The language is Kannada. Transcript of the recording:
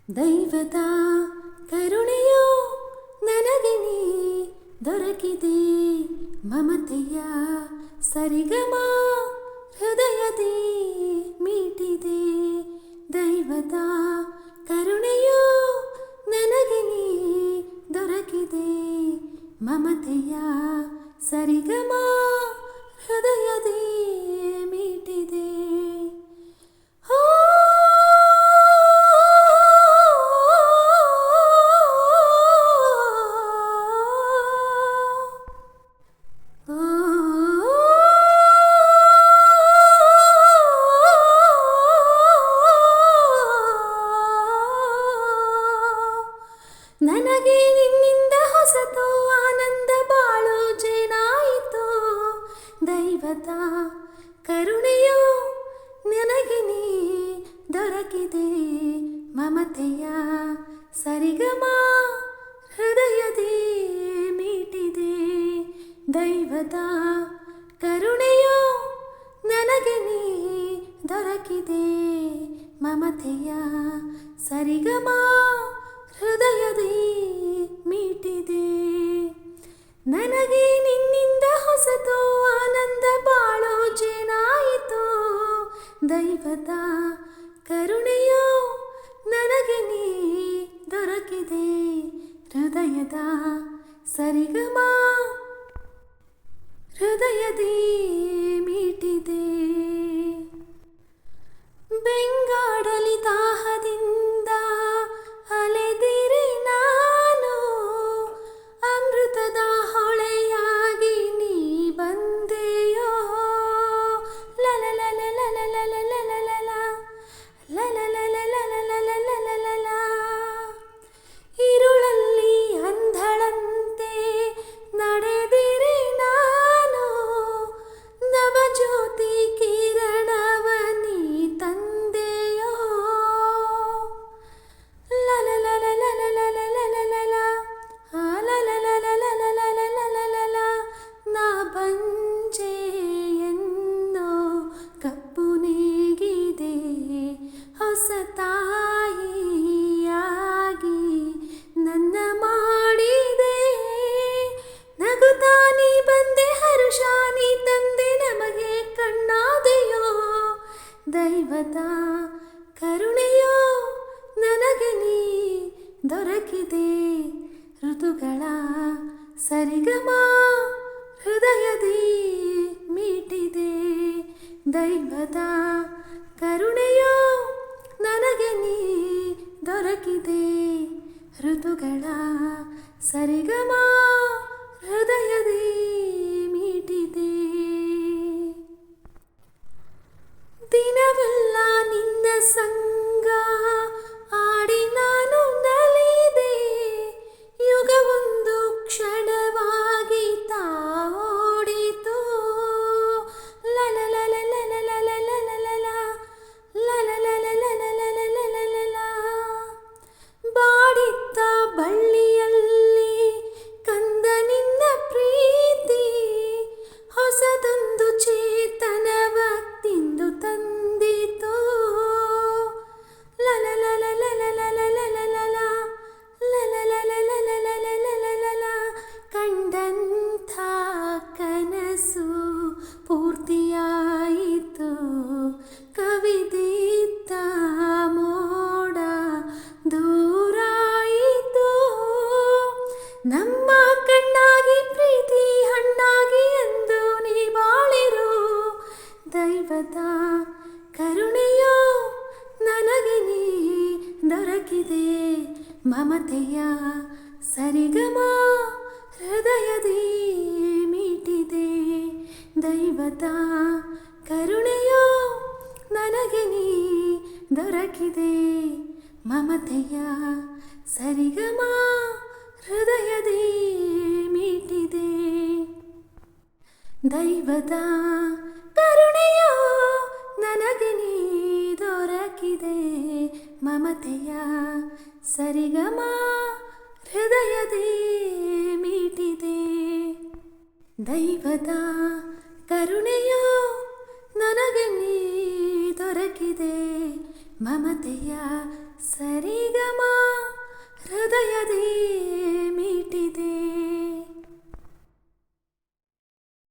ದೈವದ ಕರುಣೆಯೋ ನನಗೆ ನೀ ದೊರಕಿದೆ, ಮಮತೆಯ ಸರಿಗಮ ಹೃದಯದಿ ಮೀಟಿದೆ. ದೈವದ ಕರುಣೆಯೋ ನನಗೆ ನೀ ದೊರಕಿದೆ, ಮಮತೆಯ ಸರಿಗಮ ಹೃದಯದಿ ಮೀಟಿದೆ. ನನಗೆ ನಿನ್ನಿಂದ ಹೊಸತು ಆನಂದ ಬಾಳು ಜೇನಾಯಿತು. ದೈವದ ಕರುಣೆಯೋ ನನಗೆ ನೀ ದೊರಕಿದೆ, ಮಮತೆಯ ಸರಿಗಮ ಹೃದಯದಿ ಮೀಟಿದೆ. ದೈವದ ಕರುಣೆಯೋ ನನಗೆ ನೀ ದೊರಕಿದೆ, ಮಮತೆಯ ಸರಿಗಮ ಹೃದಯದಿ ಮೀಟಿದೆ. ನನಗೆ ನಿನ್ನಿಂದ ಹೊಸತು ಆನಂದ ಬಾಳೋ ಜೇನಾಯಿತು. ದೈವದ ಕರುಣೆಯೋ ನನಗೆ ನೀ ದೊರಕಿದೆ, ಹೃದಯದ ಸರಿಗಮ ಹೃದಯದಿ ಮೀಟಿದೆ. ಬೆಂಗಾಡಲಿ ದಾಹದಿಂದ ಅಲೆದಿರೆ ನಾನು, ಅಮೃತದ ಹೊಳೆಯಾಗಿ ನೀ ಬಂದೆಯೋ. ഇരുಳಲ್ಲಿ ಅಂಧಳಂತೆ ನಡೆದಿರೆ ನಾನು, ನವಜ್ಯೋತಿ ಕಿರಣವ ನೀ ತಂದೆಯೋ. ನಾ ಬಂಜೆ ಎನ್ನೋ ಕಪ್ಪು ನೀಗಿದೆ, ಹೊಸ ತಾಯಿಯಾಗಿ ನನ್ನ ಮಾಡಿದೆ. ನಗುತ್ತಾ ನೀ ಬಂದೆ, ಹರುಷ ನೀ ತಂದೆ, ನಮಗೆ ಕಣ್ಣಾದೆಯೋ. ದೈವದ ಕರುಣೆಯೋ ನನಗೆ ನೀ ದೊರಕಿದೆ, ಋತುಗಳ ಸರಿಗಮ ಹೃದಯದಿ ಮೀಟಿದೆ. ದೈವದ ಕರುಣೆಯೋ ನನಗೆ ನೀ ದೊರಕಿದೆ, ಋತುಗಳ ಸರಿಗಮ ಹೃದಯದಿ ಮೀಟಿದೆ. ದಿನವೆಲ್ಲ ನಿನ್ನ ಸಂಗ ಆಡಿ ನಾನು ನಲಿದೆ, ಯುಗವೊಂದು ಕ್ಷಣವಾಗಿ ತಾಡಿತು. ಬಾಡಿದ್ದ ಬಳ್ಳಿಯಲ್ಲಿ ಕಂದ ನಿನ್ನ ಪ್ರೀತಿ, ಹೊಸದೊಂದು ಚೇತನವ ತಿಂದು ತಂದಿತು. ಕಂಡಂಥ ಕನಸು ಪೂರ್ತಿಯಾಯಿತು, ಕವಿದಿದ್ದ ಮೋಡ ದೂರಾಯಿತು. ನಮ್ಮ ಕಣ್ಣಾಗಿ ಪ್ರೀತಿ ಹಣ್ಣಾಗಿ ಎಂದು ನೀ ಬಾಳಿರು. ದೈವದ ಕರುಣೆಯೋ ನನಗೆ ನೀ ದೊರಕಿದೆ, ಮಮತೆಯ ಸರಿಗಮ ಹೃದಯದಿ ಮೀಟಿದೆ. ದೈವದ ಕರುಣೆಯೋ ನನಗೆ ನೀ ದೊರಕಿದೆ, ಮಮತೆಯ ಸರಿಗಮ ಹೃದಯದಿ ಮೀಟಿದೆ. ದೈವದ ಕರುಣೆಯೋ ನನಗೆ ನೀ ದೊರಕಿದೆ, ಮಮತೆಯ ಸರಿಗಮ ಹೃದಯದಿ ಮೀಟಿದೆ. ದೈವದ ಕರುಣೆಯೋ ನನಗೆ ನೀ ದೊರಕಿದೆ, ಮಮತೆಯ ಸರಿಗಮ ಹೃದಯದಿ ಮೀಟಿದೆ